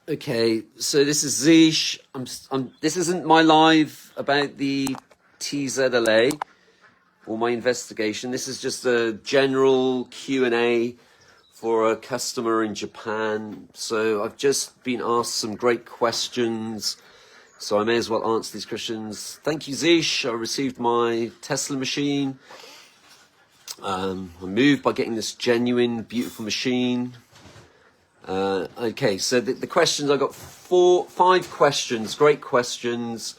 Okay, so this is Zish. This isn't my live about the TZLA or my investigation. This is just a general Q&A for a customer in Japan. So I've just been asked some great questions, so I may as well answer these questions. Thank you, Zish. I received my Tesla machine. I'm moved by getting this genuine, beautiful machine. Okay, so the questions, I got 5 questions, great questions.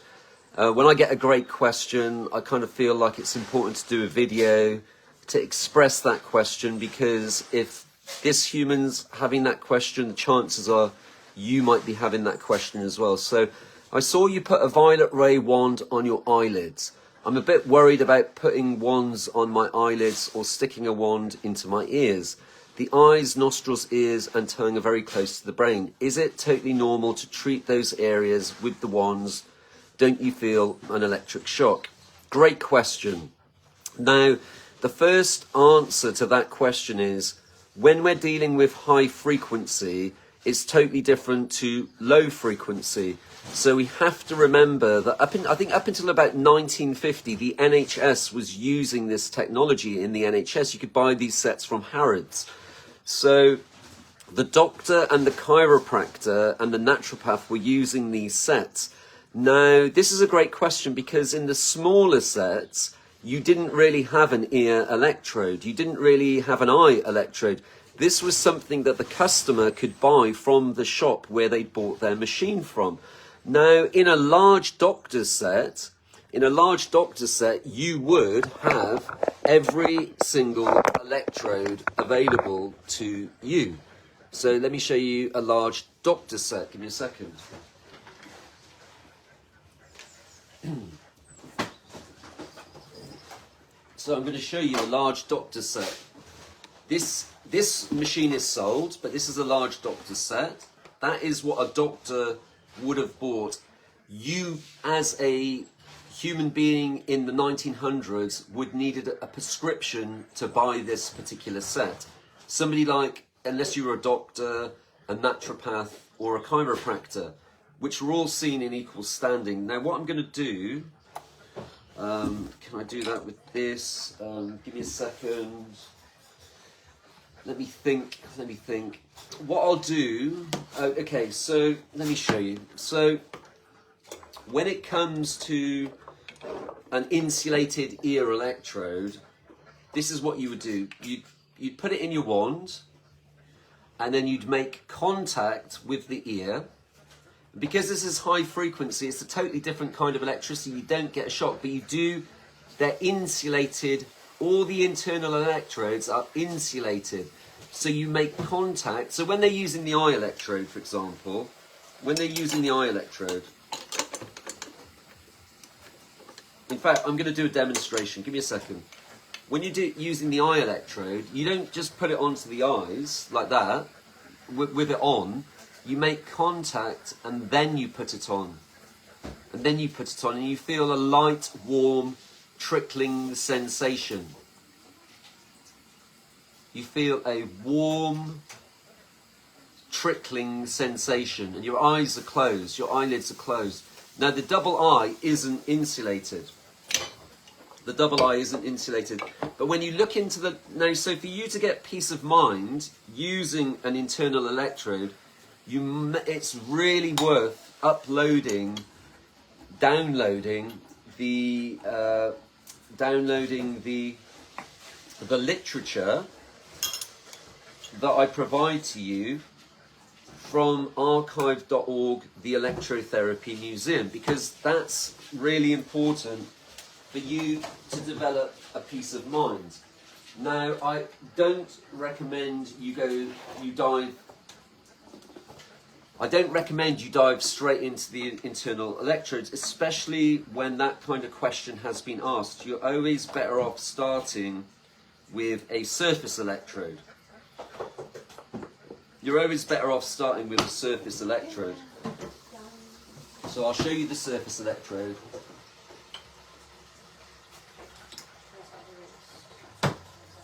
When I get a great question, I kind of feel like it's important to do a video to express that question, because if this human's having that question, the chances are you might be having that question as well. So I saw you put a violet ray wand on your eyelids. I'm a bit worried about putting wands on my eyelids or sticking a wand into my ears. The eyes, nostrils, ears and tongue are very close to the brain. Is it totally normal to treat those areas with the wands? Don't you feel an electric shock? Great question. Now, the first answer to that question is, when we're dealing with high frequency, it's totally different to low frequency. So we have to remember that I think up until about 1950, the NHS was using this technology in the NHS. You could buy these sets from Harrods. So the doctor and the chiropractor and the naturopath were using these sets. Now, this is a great question, because in the smaller sets, you didn't really have an ear electrode. You didn't really have an eye electrode. This was something that the customer could buy from the shop where they bought their machine from. Now, in a large doctor's set, you would have every single electrode available to you. So let me show you a large doctor's set. Give me a second. So I'm going to show you a large doctor's set. This machine is sold, but this is a large doctor's set. That is what a doctor would have bought. You, as a human being in the 1900s, would needed a prescription to buy this particular set. Somebody like, unless you were a doctor, a naturopath, or a chiropractor, which were all seen in equal standing. Now, what I'm going to do, can I do that with this? Give me a second. Let me think. What I'll do, okay, so let me show you. So when it comes to an insulated ear electrode, this is what you would do. You'd put it in your wand, and then you'd make contact with the ear. Because this is high frequency, it's a totally different kind of electricity. You don't get a shock, but they're insulated. All the internal electrodes are insulated. So you make contact. So when they're using the eye electrode, for example, in fact, I'm going to do a demonstration. Give me a second. When you're using the eye electrode, you don't just put it onto the eyes like that, with it on. You make contact and then you put it on. And you feel a light, warm, trickling sensation. You feel a warm, trickling sensation, and your eyes are closed, your eyelids are closed. Now, the double eye isn't insulated. But when you look into so for you to get peace of mind using an internal electrode, it's really worth downloading the literature that I provide to you from archive.org, the Electro-Therapy Museum, because that's really important for you to develop a peace of mind. Now, I don't recommend you dive straight into the internal electrodes, especially when that kind of question has been asked. You're always better off starting with a surface electrode. So I'll show you the surface electrode.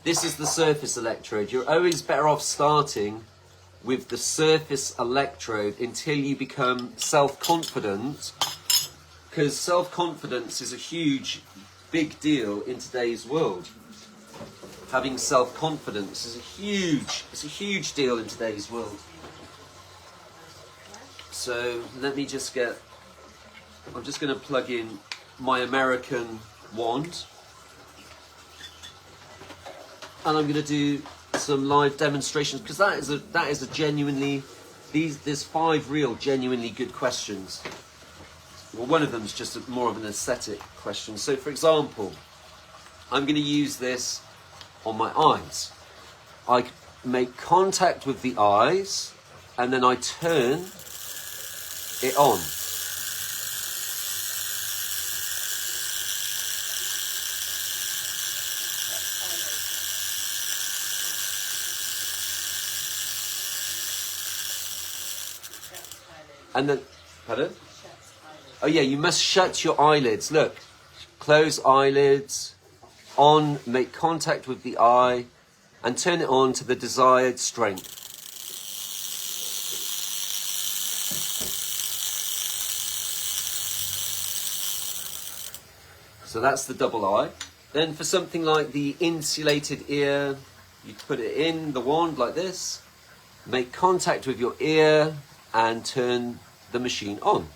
This is the surface electrode. You're always better off starting with the surface electrode until you become self-confident, because self-confidence is a huge, big deal in today's world. Having self-confidence is it's a huge deal in today's world. So let me just I'm just going to plug in my American wand, and I'm going to do some live demonstrations, because that is a genuinely, there's 5 real genuinely good questions. Well, one of them is just more of an aesthetic question. So for example, I'm going to use this on my eyes. I make contact with the eyes and then I turn it on. And then, pardon? Oh yeah, you must shut your eyelids. Look, close eyelids, on, make contact with the eye, and turn it on to the desired strength. So that's the double eye. Then for something like the insulated ear, you put it in the wand like this, make contact with your ear, and turn the machine on.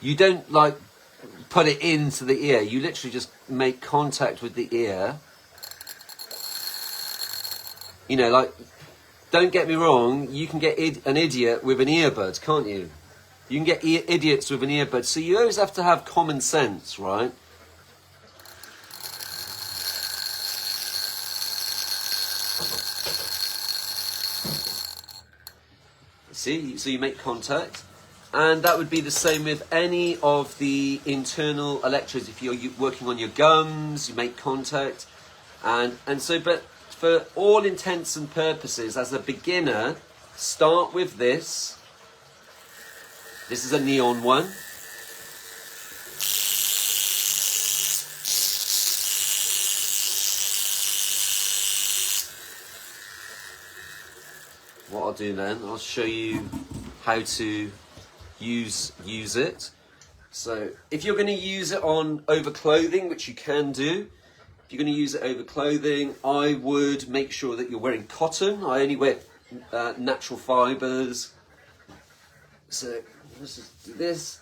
You don't like put it into the ear, you literally just make contact with the ear. You know, like, don't get me wrong, you can get an idiot with an earbud, can't you? You can get idiots with an earbud, so you always have to have common sense, right? See, so you make contact. And that would be the same with any of the internal electrodes. If you're working on your gums, you make contact. And so, but for all intents and purposes, as a beginner, start with this. This is a neon one. What I'll do then, I'll show you how to use it. So if you're going to use it over clothing, which you can do, if you're going to use it over clothing, I would make sure that you're wearing cotton. I only wear natural fibers. So let's just do this.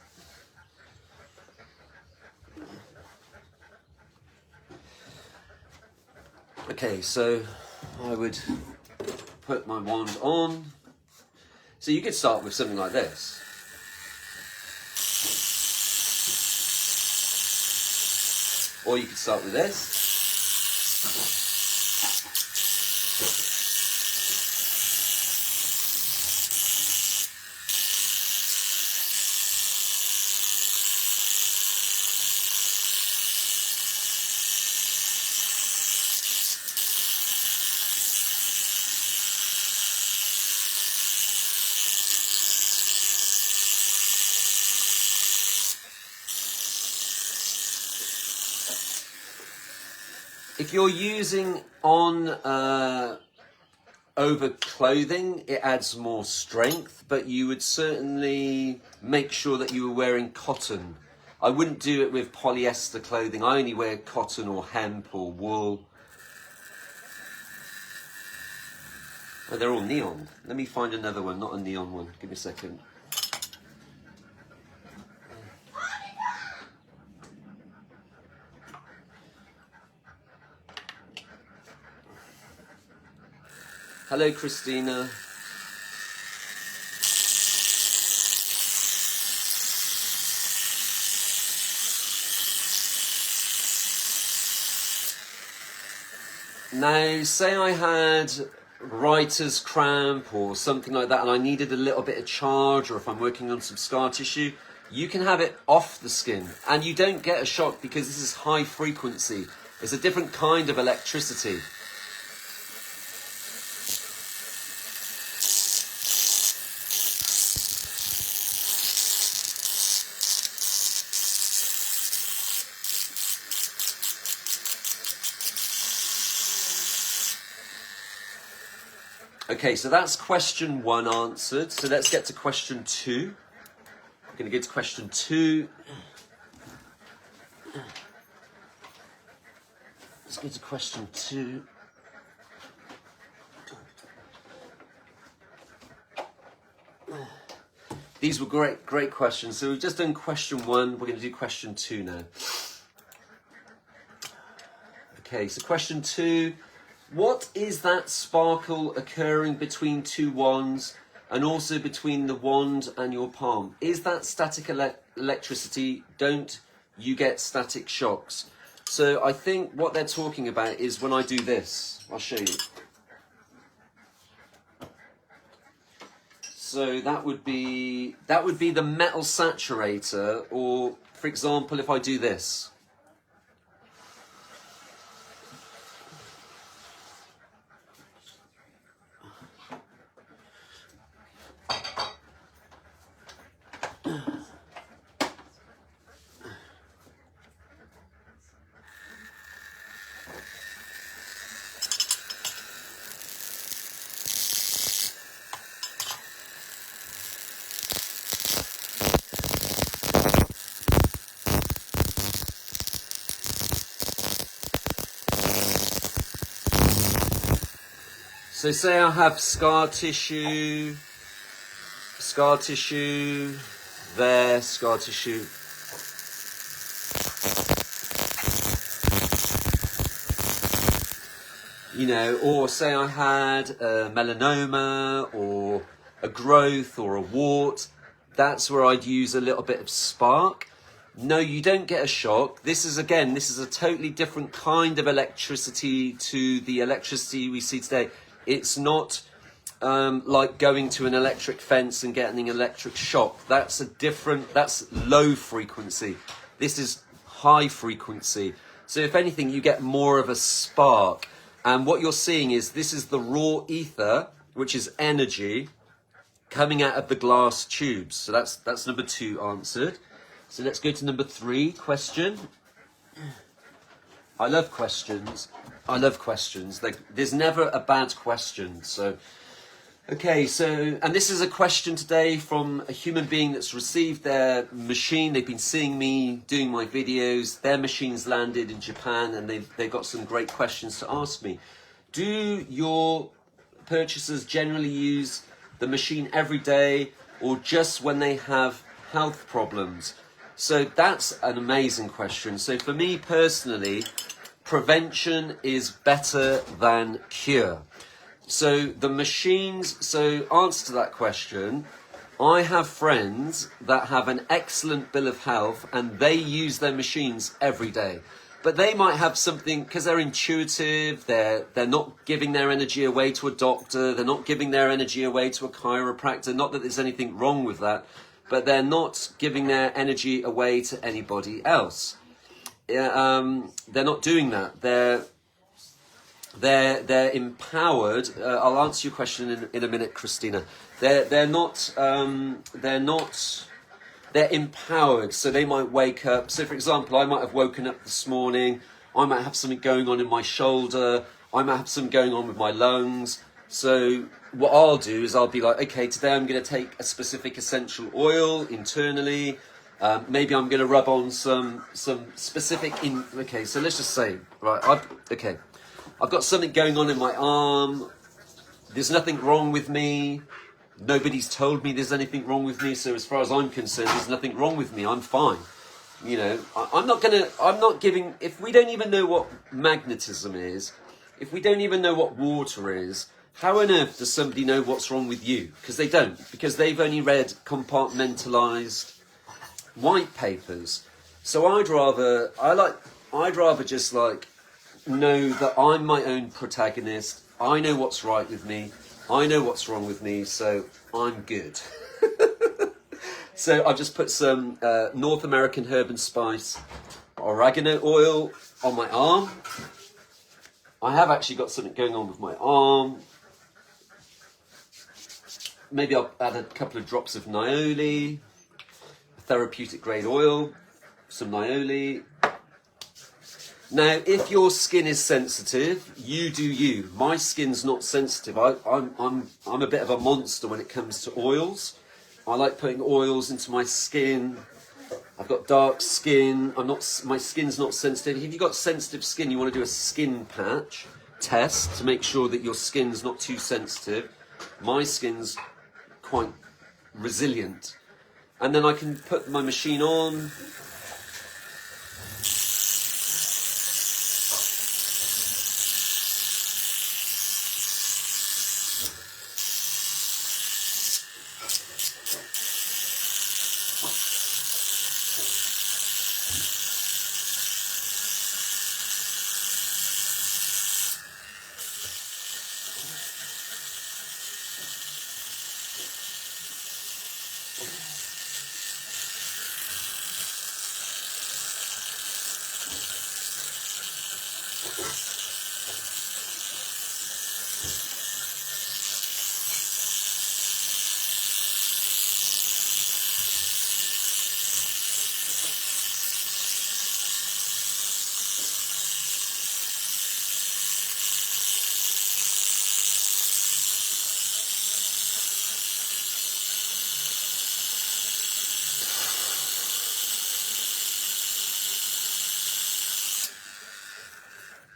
Okay, so I would put my wand on. So you could start with something like this. Or you could start with this. If you're using over clothing, it adds more strength, but you would certainly make sure that you were wearing cotton. I wouldn't do it with polyester clothing. I only wear cotton or hemp or wool. Oh, they're all neon. Let me find another one, not a neon one. Give me a second. Hello, Christina. Now, say I had writer's cramp or something like that and I needed a little bit of charge, or if I'm working on some scar tissue, you can have it off the skin and you don't get a shock because this is high frequency. It's a different kind of electricity. Okay, so that's question 1 answered. So let's get to question 2. We're going to get to question 2. Let's go to question 2. These were great questions. So we've just done question 1. We're going to do question 2 now. Okay, so question 2. What is that sparkle occurring between 2 wands and also between the wand and your palm? Is that static electricity? Don't you get static shocks? So I think what they're talking about is when I do this. I'll show you. So that would be the metal saturator, or for example, if I do this. So say I have scar tissue there, scar tissue. You know, or say I had a melanoma or a growth or a wart. That's where I'd use a little bit of spark. No, you don't get a shock. This is a totally different kind of electricity to the electricity we see today. It's not like going to an electric fence and getting an electric shock. That's low frequency. This is high frequency. So if anything, you get more of a spark. And what you're seeing is this is the raw ether, which is energy coming out of the glass tubes. So that's number 2 answered. So let's go to number 3 question. I love questions. There's never a bad question. So, okay, and this is a question today from a human being that's received their machine. They've been seeing me doing my videos. Their machine's landed in Japan, and they've got some great questions to ask me. Do your purchasers generally use the machine every day, or just when they have health problems? So that's an amazing question. So for me personally, prevention is better than cure. So the machines, so answer to that question, I have friends that have an excellent bill of health and they use their machines every day. But they might have something, because they're intuitive, they're not giving their energy away to a doctor, they're not giving their energy away to a chiropractor, not that there's anything wrong with that, but they're not giving their energy away to anybody else. They're not doing that. They're empowered. I'll answer your question in a minute, Christina. They're empowered. So they might wake up. So for example, I might have woken up this morning. I might have something going on in my shoulder. I might have something going on with my lungs. So what I'll do is I'll be like, okay, today I'm going to take a specific essential oil internally. Maybe I'm going to rub on some specific okay, so let's just say, right, I've got something going on in my arm. There's nothing wrong with me. Nobody's told me there's anything wrong with me. So as far as I'm concerned, there's nothing wrong with me. I'm fine. You know, I'm not giving, if we don't even know what magnetism is, if we don't even know what water is, how on earth does somebody know what's wrong with you? Because they don't. Because they've only read compartmentalized white papers. So I'd rather just like know that I'm my own protagonist. I know what's right with me. I know what's wrong with me, so I'm good. So I've just put some North American herb and spice oregano oil on my arm. I have actually got something going on with my arm. Maybe I'll add a couple of drops of nioli, therapeutic grade oil, some nioli. Now, if your skin is sensitive, you do you. My skin's not sensitive. I'm a bit of a monster when it comes to oils. I like putting oils into my skin. I've got dark skin. My skin's not sensitive. If you've got sensitive skin, you want to do a skin patch test to make sure that your skin's not too sensitive. My skin's quite resilient. And then I can put my machine on.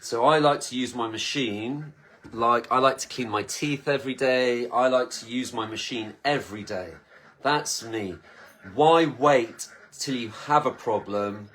So I like to use my machine, like I like to clean my teeth every day. I like to use my machine every day. That's me. Why wait till you have a problem,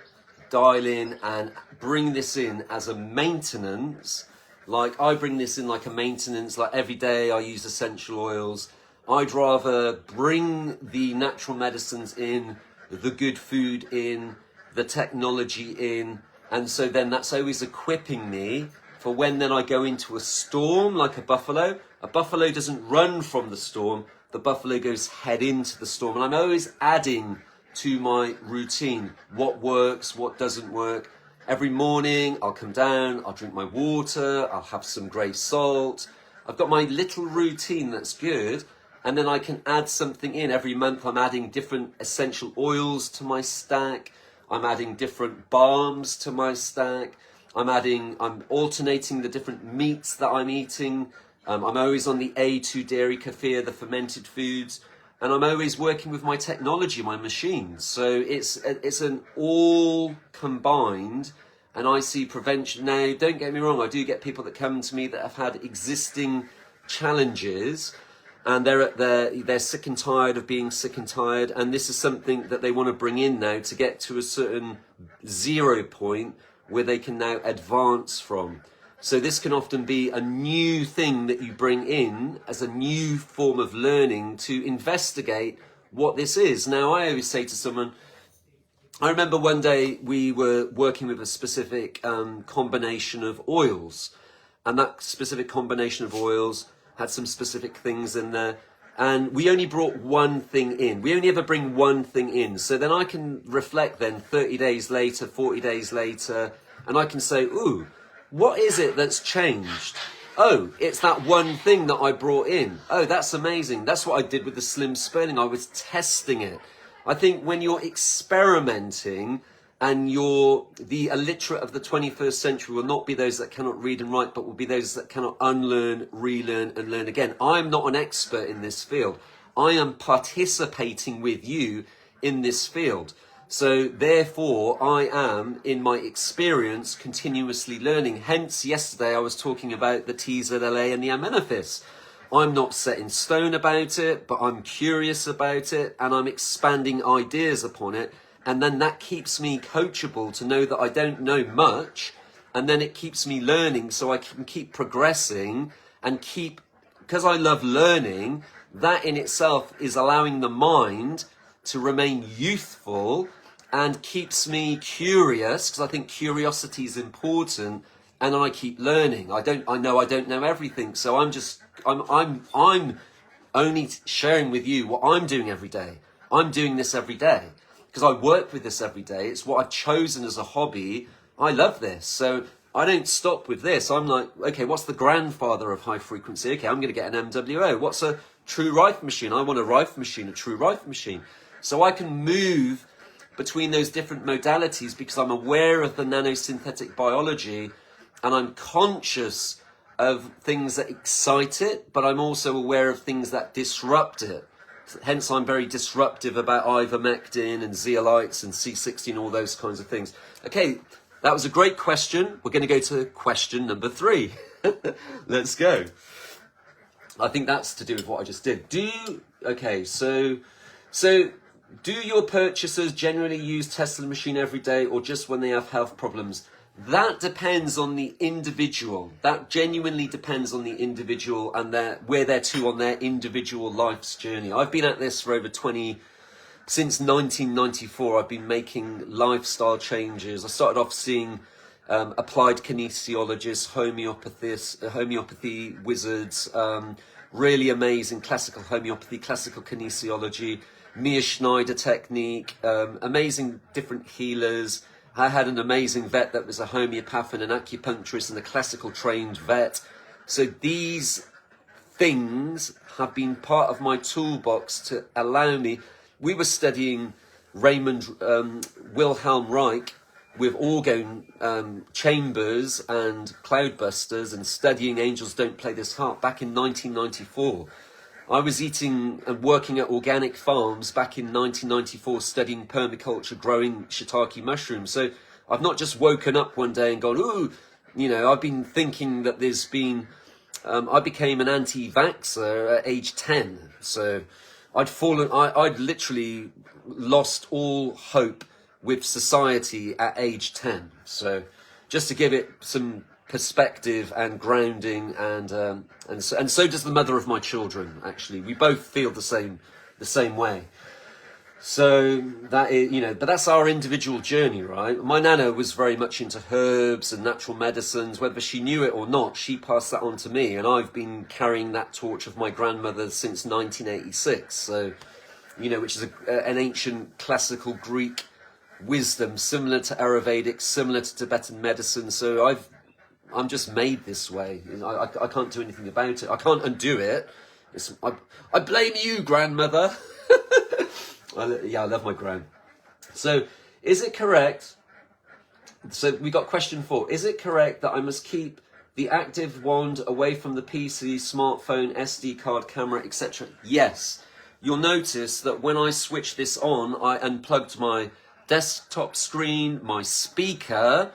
dial in and bring this in as a maintenance? Like I bring this in like a maintenance, like every day I use essential oils. I'd rather bring the natural medicines in, the good food in, the technology in, and so then that's always equipping me for when then I go into a storm like a buffalo. A buffalo doesn't run from the storm, the buffalo goes head into the storm. And I'm always adding to my routine what works, what doesn't work. Every morning I'll come down, I'll drink my water, I'll have some grey salt. I've got my little routine that's good. And then I can add something in. Every month I'm adding different essential oils to my stack. I'm adding different balms to my stack. I'm alternating the different meats that I'm eating. I'm always on the A2 dairy kefir, the fermented foods. And I'm always working with my technology, my machines. So it's an all combined, and I see prevention. Now, don't get me wrong, I do get people that come to me that have had existing challenges, and they're sick and tired of being sick and tired, and this is something that they want to bring in now to get to a certain 0 point where they can now advance from. So this can often be a new thing that you bring in as a new form of learning to investigate what this is. Now, I always say to someone, I remember one day we were working with a specific combination of oils, and that specific combination of oils had some specific things in there, and we only brought one thing in. We only ever bring one thing in. So then I can reflect then 30 days later, 40 days later, and I can say, ooh, what is it that's changed? Oh, it's that one thing that I brought in. Oh, that's amazing. That's what I did with the slim spurning. I was testing it. I think when you're experimenting, and the illiterate of the 21st century will not be those that cannot read and write, but will be those that cannot unlearn, relearn, and learn again. I'm not an expert in this field. I am participating with you in this field. So therefore, I am, in my experience, continuously learning. Hence, yesterday I was talking about the TZLA and the Amenophis. I'm not set in stone about it, but I'm curious about it, and I'm expanding ideas upon it. And then that keeps me coachable to know that I don't know much. And then it keeps me learning so I can keep progressing and because I love learning, that in itself is allowing the mind to remain youthful and keeps me curious, because I think curiosity is important. And then I keep learning. I know I don't know everything. So I'm only sharing with you what I'm doing every day. I'm doing this every day, because I work with this every day. It's what I've chosen as a hobby. I love this. So I don't stop with this. I'm like, okay, what's the grandfather of high frequency? Okay, I'm going to get an MWO. What's a true Rife machine? I want a Rife machine, a true Rife machine. So I can move between those different modalities because I'm aware of the nanosynthetic biology and I'm conscious of things that excite it, but I'm also aware of things that disrupt it. Hence, I'm very disruptive about ivermectin and zeolites and C16, all those kinds of things. Okay, that was a great question. We're going to go to question number 3. Let's go. I think that's to do with what I just did. So do your purchasers generally use Tesla machine every day or just when they have health problems? That depends on the individual. That genuinely depends on the individual and where they're to on their individual life's journey. I've been at this for over since 1994. I've been making lifestyle changes. I started off seeing applied kinesiologists, homeopathy wizards, really amazing classical homeopathy, classical kinesiology, Mia Schneider technique, amazing different healers. I had an amazing vet that was a homeopath and an acupuncturist and a classical trained vet. So these things have been part of my toolbox to allow me. We were studying Wilhelm Reich with organ chambers and cloudbusters and studying Angels Don't Play This Harp back in 1994. I was eating and working at organic farms back in 1994, studying permaculture, growing shiitake mushrooms. So I've not just woken up one day and gone, ooh, I've been thinking that there's been, I became an anti-vaxxer at age 10. So I'd literally lost all hope with society at age 10. So just to give it some perspective and grounding, and so does the mother of my children. Actually, we both feel the same way. So that is, but that's our individual journey, right? My nana was very much into herbs and natural medicines. Whether she knew it or not, she passed that on to me, and I've been carrying that torch of my grandmother since 1986. So, which is an ancient classical Greek wisdom, similar to Ayurvedic, similar to Tibetan medicine. So I'm just made this way. I can't do anything about it. I can't undo it. I blame you, grandmother. I love my gran. So, is it correct? So we got question 4. Is it correct that I must keep the active wand away from the PC, smartphone, SD card, camera, etc.? Yes. You'll notice that when I switch this on, I unplugged my desktop screen, my speaker,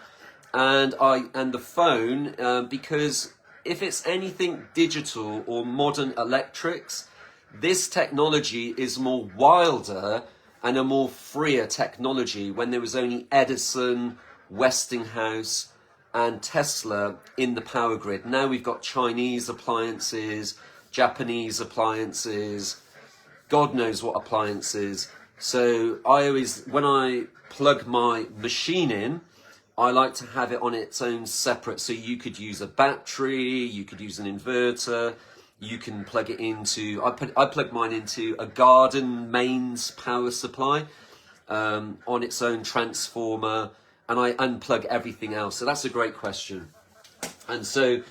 and the phone, because if it's anything digital or modern electrics, this technology is more wilder and a more freer technology when there was only Edison, Westinghouse and Tesla in the power grid. Now we've got Chinese appliances, Japanese appliances, God knows what appliances. So when I plug my machine in, I like to have it on its own separate. So you could use a battery, you could use an inverter, you can plug it into, I plug mine into a garden mains power supply on its own transformer, and I unplug everything else. So that's a great question. And so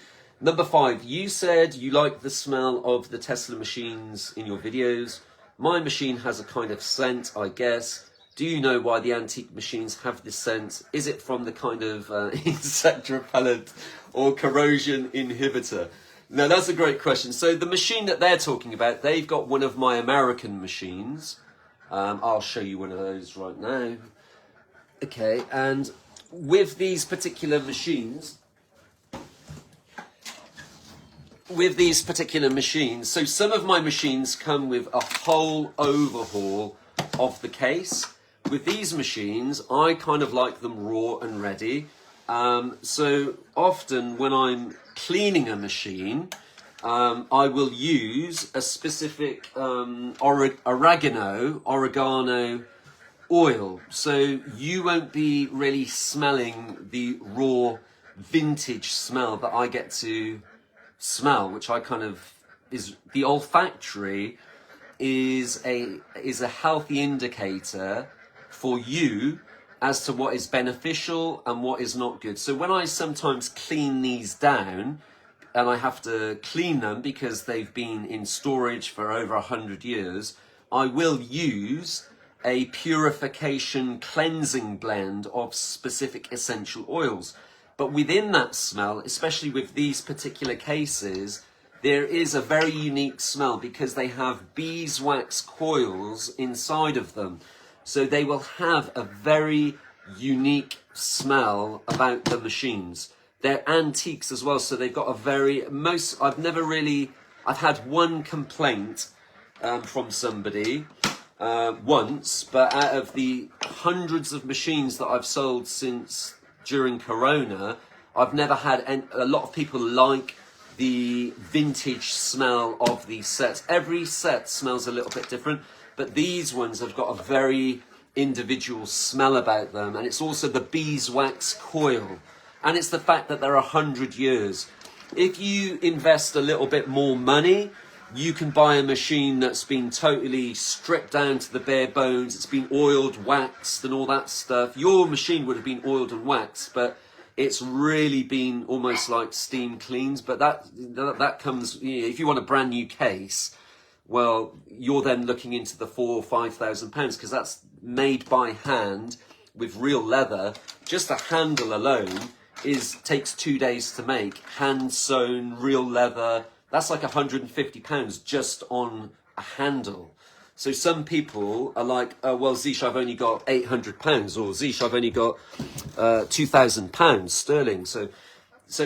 number 5, you said you like the smell of the Tesla machines in your videos. My machine has a kind of scent, I guess. Do you know why the antique machines have this scent? Is it from the kind of insect repellent or corrosion inhibitor? No, that's a great question. So the machine that they're talking about, they've got one of my American machines. I'll show you one of those right now. Okay, and with these particular machines, so some of my machines come with a whole overhaul of the case. With these machines, I kind of like them raw and ready. So often when I'm cleaning a machine, I will use a specific oregano oil. So you won't be really smelling the raw vintage smell that I get to smell, which I kind of is the olfactory is a healthy indicator for you as to what is beneficial and what is not good. So when I sometimes clean these down, and I have to clean them because they've been in storage for over 100 years, I will use a purification cleansing blend of specific essential oils. But within that smell, especially with these particular cases, there is a very unique smell because they have beeswax coils inside of them. So they will have a very unique smell about the machines. They're antiques as well, so they've got a very, I've had one complaint from somebody once, but out of the hundreds of machines that I've sold since during Corona, I've never had a lot of people like the vintage smell of these sets. Every set smells a little bit different, but these ones have got a very individual smell about them, and it's also the beeswax coil, and it's the fact that they're 100 years. If you invest a little bit more money, you can buy a machine that's been totally stripped down to the bare bones. It's been oiled, waxed, and all that stuff. Your machine would have been oiled and waxed, but it's really been almost like steam cleans. But that comes, if you want a brand new case, well, you're then looking into the £4,000 or £5,000 because that's made by hand with real leather. Just a handle alone takes 2 days to make. Hand sewn, real leather. That's like £150 just on a handle. So some people are like, oh, well, Zish, I've only got £800, or Zish, I've only got £2,000 sterling. So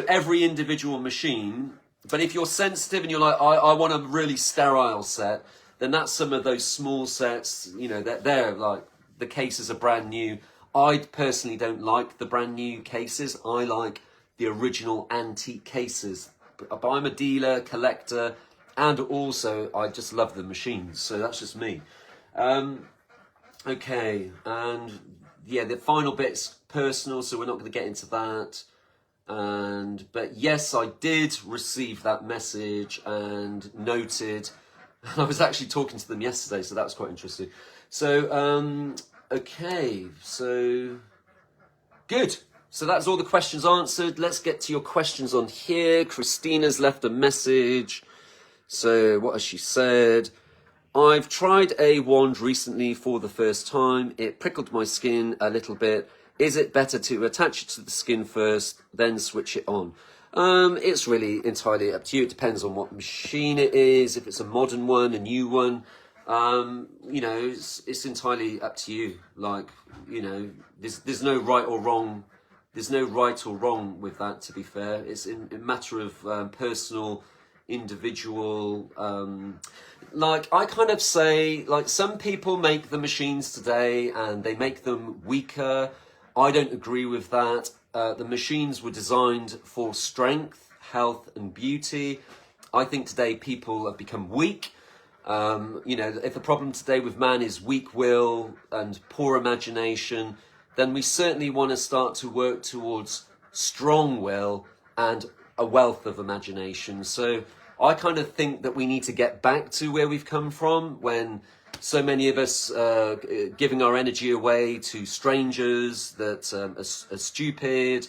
every individual machine. But if you're sensitive and you're like, I want a really sterile set, then that's some of those small sets, they're like, the cases are brand new. I personally don't like the brand new cases. I like the original antique cases. But I'm a dealer, collector, and also I just love the machines. So that's just me. Okay, and yeah, the final bit's personal, so we're not going to get into that. But yes, I did receive that message and noted. I was actually talking to them yesterday, so that was quite interesting. So, okay, so good. So that's all the questions answered. Let's get to your questions on here. Christina's left a message. So what has she said? I've tried a wand recently for the first time. It prickled my skin a little bit. Is it better to attach it to the skin first, then switch it on? It's really entirely up to you. It depends on what machine it is. If it's a modern one, a new one, it's entirely up to you. Like, there's no right or wrong. There's no right or wrong with that, to be fair. It's a matter of personal, individual. Like, I kind of say, like, some people make the machines today and they make them weaker. I don't agree with that. The machines were designed for strength, health, and beauty. I think today people have become weak. If the problem today with man is weak will and poor imagination, then we certainly want to start to work towards strong will and a wealth of imagination. So I kind of think that we need to get back to where we've come from, when so many of us are giving our energy away to strangers that are stupid,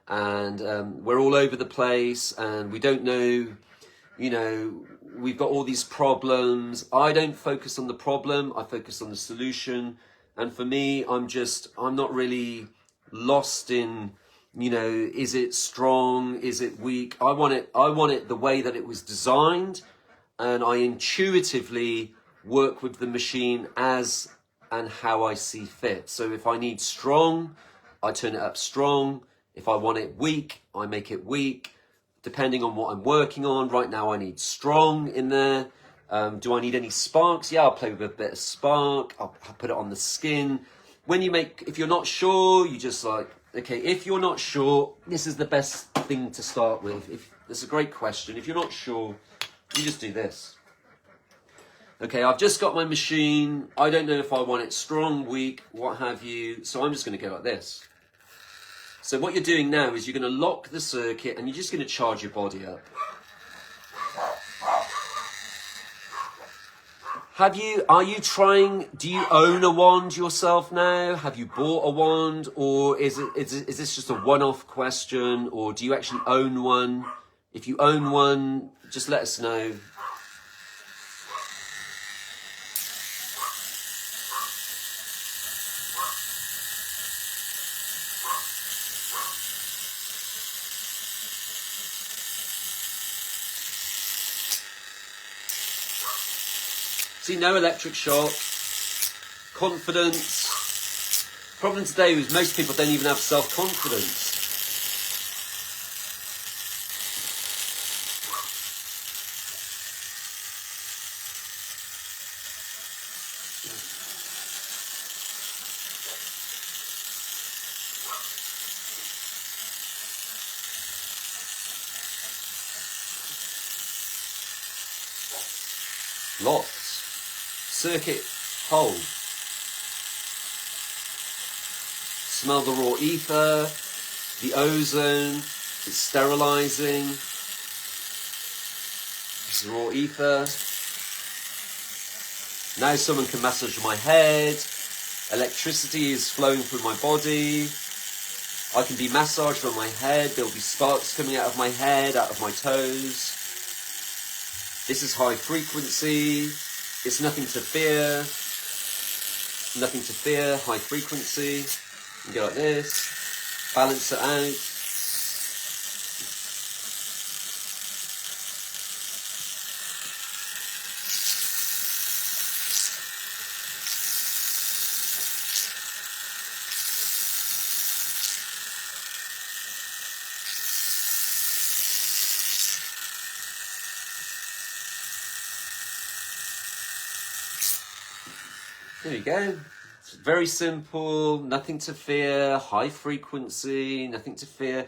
and we're all over the place and we don't know, we've got all these problems. I don't focus on the problem, I focus on the solution. And for me, I'm not really lost in, is it strong? Is it weak? I want it the way that it was designed, and I intuitively work with the machine as and how I see fit. So if I need strong, I turn it up strong. If I want it weak, I make it weak, depending on what I'm working on. Right now I need strong in there. Do I need any sparks? Yeah, I'll play with a bit of spark. I'll put it on the skin. If you're not sure, you just okay, if you're not sure, this is the best thing to start with. It's a great question. If you're not sure, you just do this. Okay, I've just got my machine. I don't know if I want it strong, weak, what have you. So I'm just going to go like this. So what you're doing now is you're going to lock the circuit and you're just going to charge your body up. Do you own a wand yourself now? Have you bought a wand? Or is this just a one-off question? Or do you actually own one? If you own one, just let us know. See, no electric shock. Confidence. Problem today is most people don't even have self-confidence. Locked. Circuit hold. Smell the raw ether, the ozone, it's sterilizing. This is raw ether. Now someone can massage my head. Electricity is flowing through my body. I can be massaged on my head. There'll be sparks coming out of my head, out of my toes. This is high frequency. It's nothing to fear. Nothing to fear. High frequency. You go like this. Balance it out. There you go. It's very simple, nothing to fear, high frequency, nothing to fear.